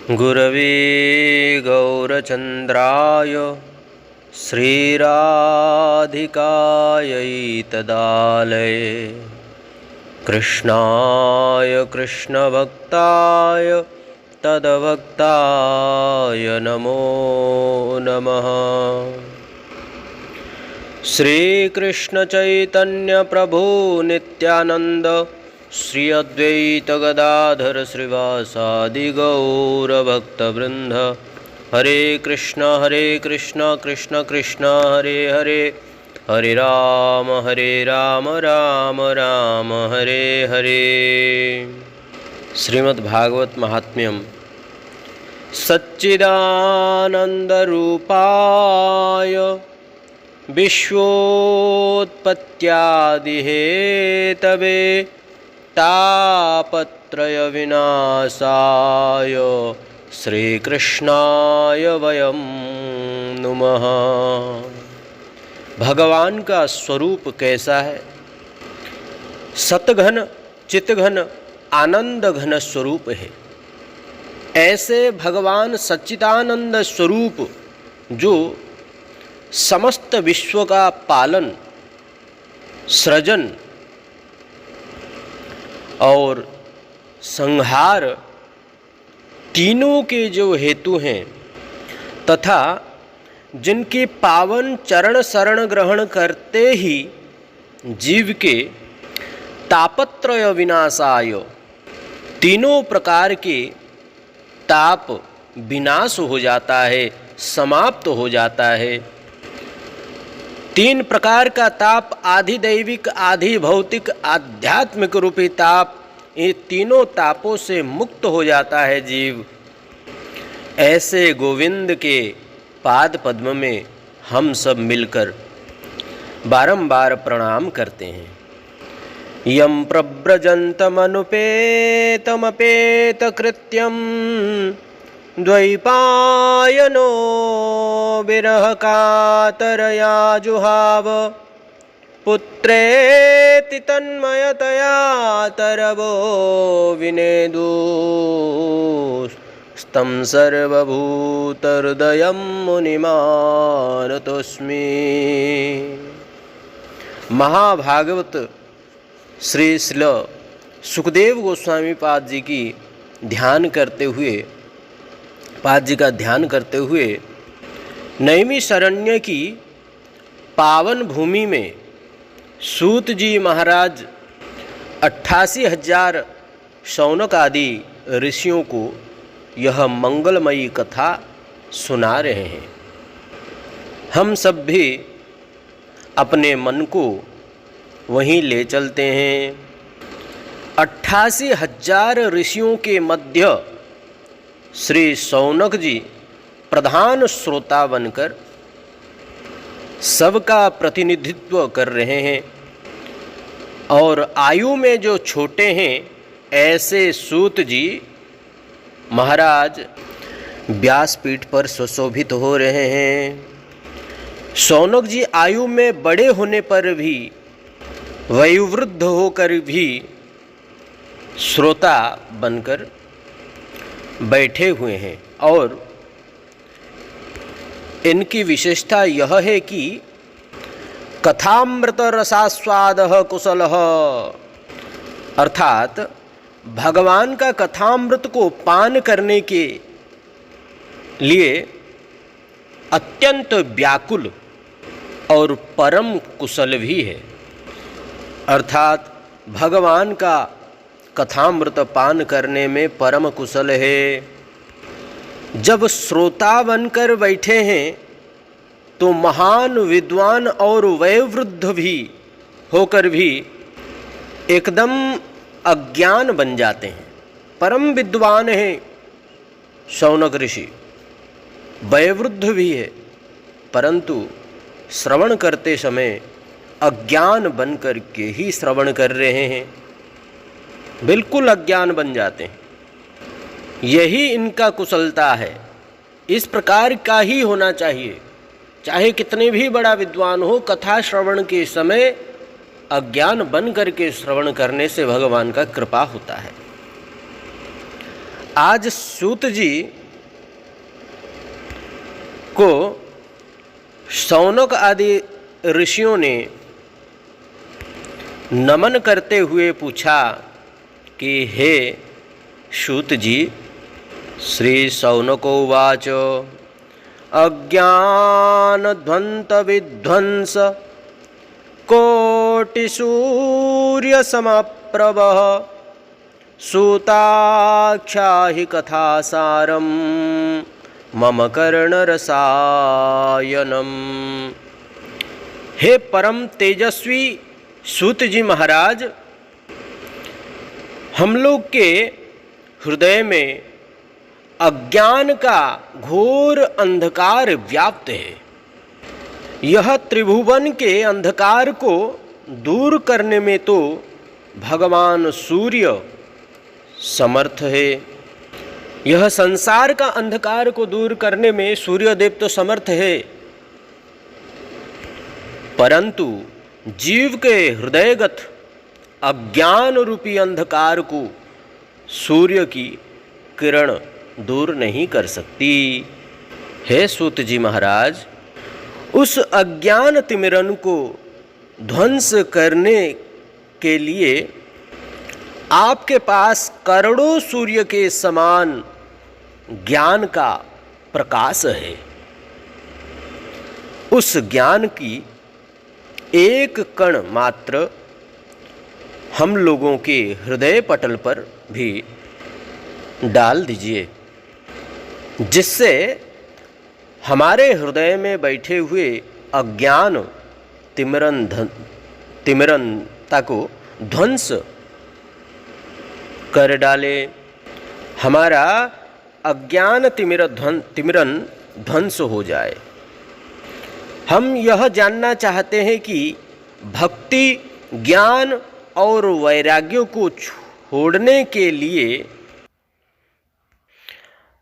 गुरवे गौरचन्द्राय श्रीराधिकायै तदालये कृष्णाय कृष्णभक्ताय तद्भक्ताय नमो नमः। श्रीकृष्ण चैतन्य प्रभु नित्यानंद श्री अद्वैत गदाधर श्रीवासादि गौरभक्तवृंद। हरे कृष्ण कृष्ण कृष्ण हरे हरे, हरे राम राम राम हरे हरे। श्रीमद्भागवत महात्म्यम। सच्चिदानंदरूपाय विश्वोत्पत्त्यादिहेतवे तापत्रय विनाशाय श्रीकृष्णाय वयं नुमः। भगवान का स्वरूप कैसा है? सतघन चितघन आनंद घन स्वरूप है। ऐसे भगवान सच्चिदानंद स्वरूप जो समस्त विश्व का पालन, सृजन और संहार तीनों के जो हेतु हैं तथा जिनके पावन चरण शरण ग्रहण करते ही जीव के तापत्रय विनाशाय, तीनों प्रकार के ताप विनाश हो जाता है, समाप्त हो जाता है। तीन प्रकार का ताप, आधि दैविक, आधि भौतिक, आध्यात्मिक रूपी ताप, ये तीनों तापों से मुक्त हो जाता है जीव। ऐसे गोविंद के पाद पद्म में हम सब मिलकर बारंबार प्रणाम करते हैं। यम प्रव्रजन्तमनुपेतमपेत कृत्यं द्वैपायनो विरह कातरया जुहाव पुत्रेति तन्मयतया तरवो विनेदुस्तं सर्वभूतहृदयं मुनिमानतोऽस्मि। महाभागवत श्री सुखदेव गोस्वामी पाद जी की ध्यान करते हुए, पाद जी का ध्यान करते हुए नैमिषारण्य की पावन भूमि में सूत जी महाराज 88,000 शौनक आदि ऋषियों को यह मंगलमयी कथा सुना रहे हैं। हम सब भी अपने मन को वहीं ले चलते हैं। 88,000 ऋषियों के मध्य श्री शौनक जी प्रधान श्रोता बनकर सबका प्रतिनिधित्व कर रहे हैं और आयु में जो छोटे हैं ऐसे सूत जी महाराज व्यासपीठ पर सुशोभित हो रहे हैं। शौनक जी आयु में बड़े होने पर भी, वयोवृद्ध होकर भी श्रोता बनकर बैठे हुए हैं और इनकी विशेषता यह है कि कथामृत रसास्वादः कुशलः, अर्थात भगवान का कथामृत को पान करने के लिए अत्यंत व्याकुल और परम कुशल भी है। अर्थात भगवान का कथामृत पान करने में परम कुशल है। जब श्रोता बनकर बैठे हैं तो महान विद्वान और वयोवृद्ध भी होकर भी एकदम अज्ञान बन जाते हैं। परम विद्वान है शौनक ऋषि, वयोवृद्ध भी है, परंतु श्रवण करते समय अज्ञान बन कर के ही श्रवण कर रहे हैं, बिल्कुल अज्ञान बन जाते हैं। यही इनका कुशलता है। इस प्रकार का ही होना चाहिए। चाहे कितने भी बड़ा विद्वान हो, कथा श्रवण के समय अज्ञान बन करके श्रवण करने से भगवान का कृपा होता है। आज सूत जी को शौनक आदि ऋषियों ने नमन करते हुए पूछा कि हे सूत जी, श्री शौनकोवाच अज्ञानध्वंतविध्वंस कोटिसूर्यसमप्रभः सूताख्याहि कथासारं मम कर्णरसायनम्। हे परम तेजस्वी सूत जी महाराज, हम लोग के हृदय में अज्ञान का घोर अंधकार व्याप्त है। यह त्रिभुवन के अंधकार को दूर करने में तो भगवान सूर्य समर्थ है। यह संसार का अंधकार को दूर करने में सूर्यदेव तो समर्थ है, परंतु जीव के हृदयगत अज्ञान रूपी अंधकार को सूर्य की किरण दूर नहीं कर सकती। हे सूत जी महाराज, उस अज्ञान तिमिरन को ध्वंस करने के लिए आपके पास करोड़ों सूर्य के समान ज्ञान का प्रकाश है। उस ज्ञान की एक कण मात्र हम लोगों के हृदय पटल पर भी डाल दीजिए, जिससे हमारे हृदय में बैठे हुए अज्ञान तिमिरनता को ध्वंस कर डाले। हमारा अज्ञान तिमिरन ध्वंस हो जाए। हम यह जानना चाहते हैं कि भक्ति, ज्ञान और वैराग्य को छोड़ने के लिए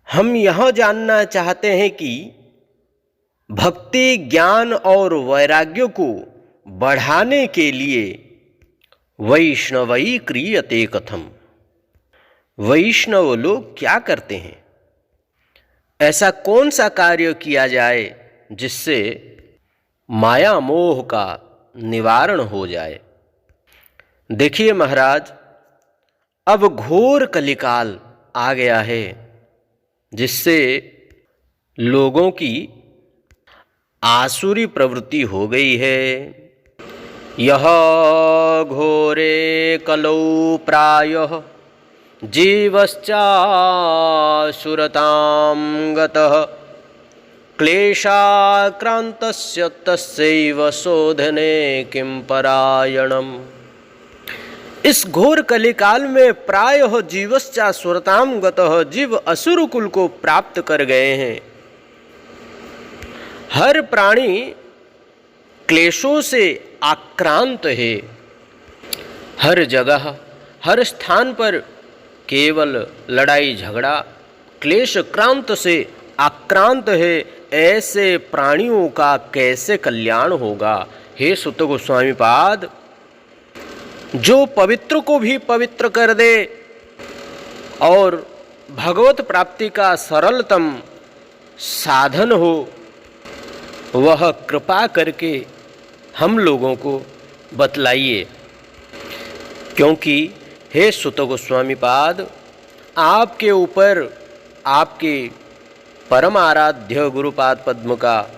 हम यह जानना चाहते हैं कि भक्ति, ज्ञान और वैराग्य को बढ़ाने के लिए वैष्णवई क्रियते कथम, वैष्णव लोग क्या करते हैं, ऐसा कौन सा कार्य किया जाए जिससे माया मोह का निवारण हो जाए। देखिए महाराज, अब घोर कलिकाल आ गया है, जिससे लोगों की आसुरी प्रवृत्ति हो गई है। यह घोरे कलौ प्रायः जीवश्चासुरतां गतः क्लेशाक्रान्तस्य तस्यैव शोधने किं परायणम्। इस घोर कलिकाल में प्रायः जीवश्चासुरतां गतः, जीव असुर कुल को प्राप्त कर गए हैं। हर प्राणी क्लेशों से आक्रांत है। हर जगह, हर स्थान पर केवल लड़ाई झगड़ा, क्लेश क्रांत से आक्रांत है। ऐसे प्राणियों का कैसे कल्याण होगा। हे सुत गोस्वामी पाद, जो पवित्र को भी पवित्र कर दे और भगवत प्राप्ति का सरलतम साधन हो, वह कृपा करके हम लोगों को बतलाइए। क्योंकि हे सुत गोस्वामी पाद, आपके ऊपर आपके परम आराध्य गुरुपाद पद्म का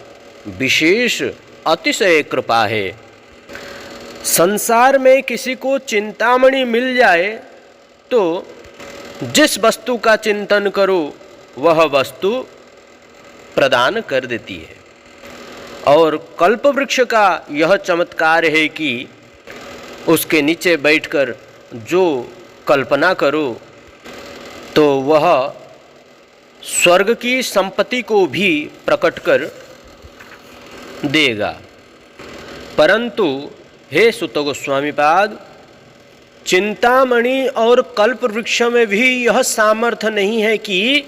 विशेष अतिशय कृपा है। संसार में किसी को चिंतामणि मिल जाए तो जिस वस्तु का चिंतन करो वह वस्तु प्रदान कर देती है। और कल्पवृक्ष का यह चमत्कार है कि उसके नीचे बैठकर जो कल्पना करो तो वह स्वर्ग की संपत्ति को भी प्रकट कर देगा। परंतु हे सुत गोस्वामी पाद, चिंतामणि और कल्पवृक्ष में भी यह सामर्थ्य नहीं है कि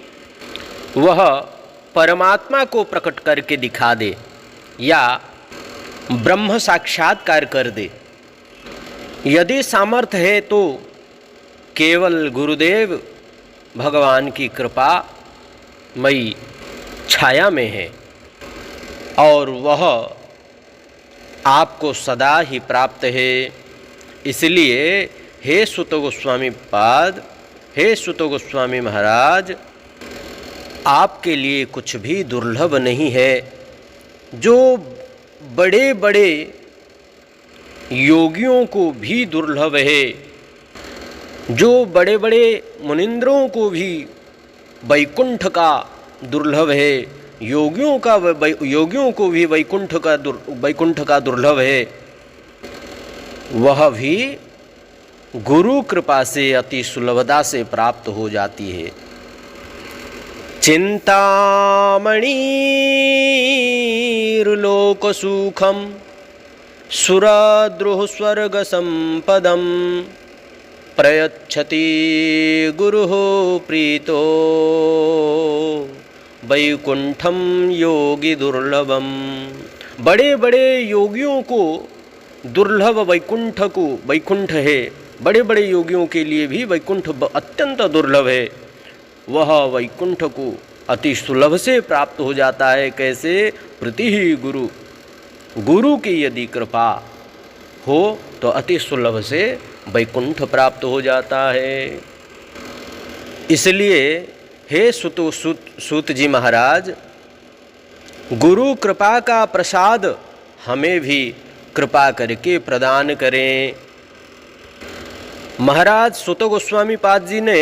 वह परमात्मा को प्रकट करके दिखा दे या ब्रह्म साक्षात्कार कर दे। यदि सामर्थ्य है तो केवल गुरुदेव भगवान की कृपा मई छाया में है और वह आपको सदा ही प्राप्त है। इसलिए हे सुत गोस्वामी पाद, हे सुत गोस्वामी महाराज, आपके लिए कुछ भी दुर्लभ नहीं है। जो बड़े बड़े योगियों को भी दुर्लभ है, जो बड़े बड़े मुनिंद्रों को भी वैकुंठ का दुर्लभ है, योगियों को भी वैकुंठ का दुर्लभ है, वह भी गुरु कृपा से अति सुलभता से प्राप्त हो जाती है। चिंतामणिर्लोक सुखम सुरद्रुः स्वर्ग संपदम प्रयच्छति गुरुः प्रीतो वैकुंठम योगी दुर्लभम। बड़े बड़े योगियों को दुर्लभ वैकुंठ है। बड़े बड़े योगियों के लिए भी वैकुंठ अत्यंत दुर्लभ है। वह वैकुंठ को अति सुलभ से प्राप्त हो जाता है। कैसे? प्रति ही गुरु की यदि कृपा हो तो अति सुलभ से वैकुंठ प्राप्त हो जाता है। इसलिए हे सूत जी महाराज, गुरु कृपा का प्रसाद हमें भी कृपा करके प्रदान करें। महाराज सुत गोस्वामी पाद जी ने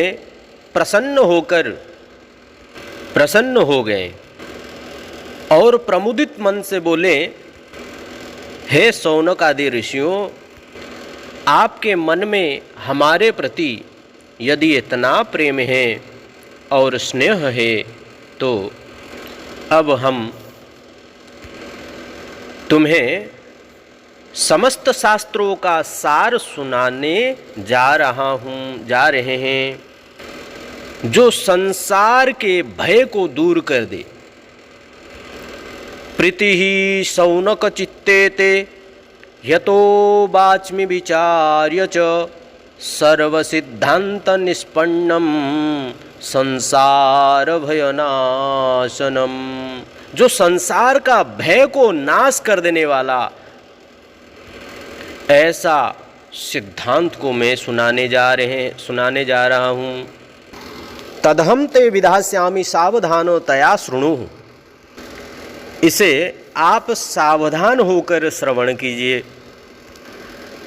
प्रसन्न हो गए और प्रमुदित मन से बोले, हे शौनक आदि ऋषियों, आपके मन में हमारे प्रति यदि इतना प्रेम है और स्नेह है तो अब हम तुम्हें समस्त शास्त्रों का सार सुनाने जा रहे हैं, जो संसार के भय को दूर कर दे। प्रीति ही शौनक चित्ते ते यतो वाच्मि विचार्य च सर्व सिद्धांत निष्पन्नम संसार भयनाशनम। जो संसार का भय को नाश कर देने वाला ऐसा सिद्धांत को मैं सुनाने जा रहा हूँ। तदहम ते विधास्यामि सावधानो तया शृणु। इसे आप सावधान होकर श्रवण कीजिए।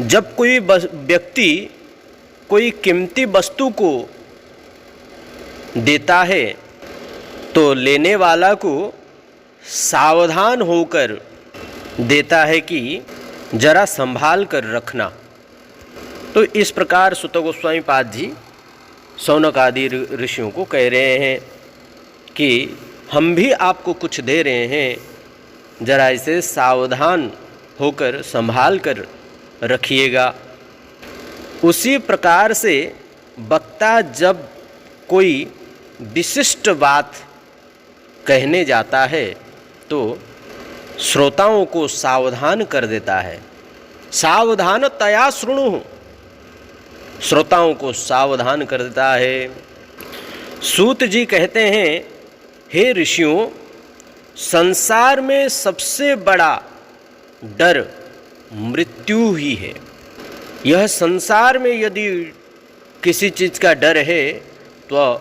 जब कोई व्यक्ति कोई कीमती वस्तु को देता है तो लेने वाला को सावधान होकर देता है कि जरा संभाल कर रखना। तो इस प्रकार सुत गोस्वामी पाद जी शौनक आदि ऋषियों को कह रहे हैं कि हम भी आपको कुछ दे रहे हैं, जरा इसे सावधान होकर संभाल कर रखिएगा। उसी प्रकार से वक्ता जब कोई विशिष्ट बात कहने जाता है तो श्रोताओं को सावधान कर देता है। सावधान तया शृणु, श्रोताओं को सावधान कर देता है। सूत जी कहते हैं, हे ऋषियों, संसार में सबसे बड़ा डर मृत्यु ही है। यह संसार में यदि किसी चीज़ का डर है तो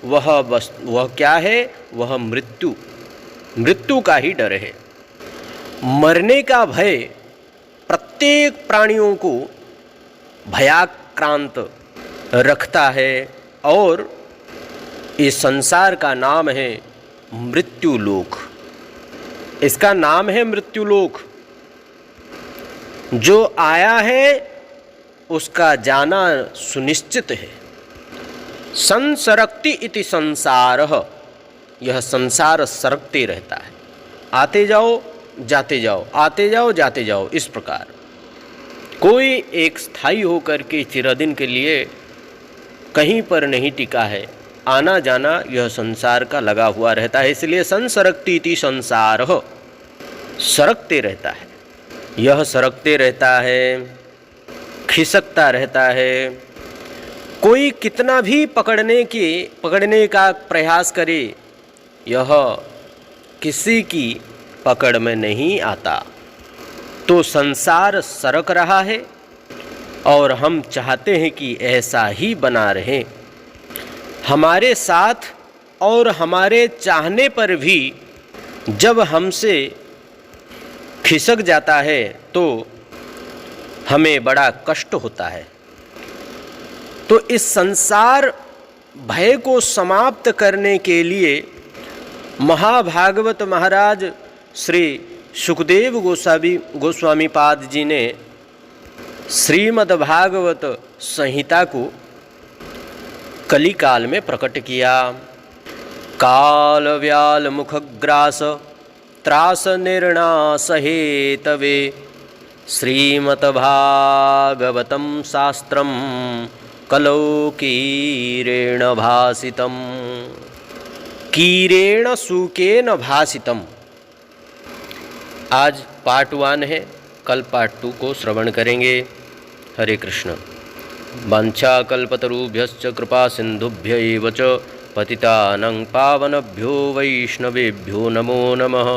वह क्या है? वह मृत्यु का ही डर है। मरने का भय प्रत्येक प्राणियों को भयाक्रांत रखता है और इस संसार का नाम है मृत्युलोक। इसका नाम है मृत्युलोक। जो आया है उसका जाना सुनिश्चित है। संसरक्ति इति संसारः, यह संसार सरकते रहता है। आते जाओ जाते जाओ, आते जाओ जाते जाओ। इस प्रकार कोई एक स्थायी होकर के चिरदिन के लिए कहीं पर नहीं टिका है। आना जाना यह संसार का लगा हुआ रहता है। इसलिए संसरक्ति इति संसारः, सरकते रहता है। यह सरकते रहता है, खिसकता रहता है। कोई कितना भी पकड़ने का प्रयास करे, यह किसी की पकड़ में नहीं आता। तो संसार सरक रहा है और हम चाहते हैं कि ऐसा ही बना रहे। हमारे साथ और हमारे चाहने पर भी जब हमसे खिसक जाता है तो हमें बड़ा कष्ट होता है। तो इस संसार भय को समाप्त करने के लिए महाभागवत महाराज श्री सुखदेव गोस्वामी पाद जी ने श्रीमद्भागवत संहिता को कलिकाल में प्रकट किया। काल व्याल मुखग्रास त्रास निर्णास हेतवे श्रीमद्भागवतं शास्त्रं कलौ कीरेण भासितम्। कीरेण सूकेन भासितम्। आज पार्ट 1 है, कल पार्ट 2 को श्रवण करेंगे। हरे कृष्ण। वाञ्छाकल्पतरुभ्यश्च कृपा सिन्धुभ्य एव च पतितानां पावनभ्यो वैष्णवेभ्यो नमो नमः।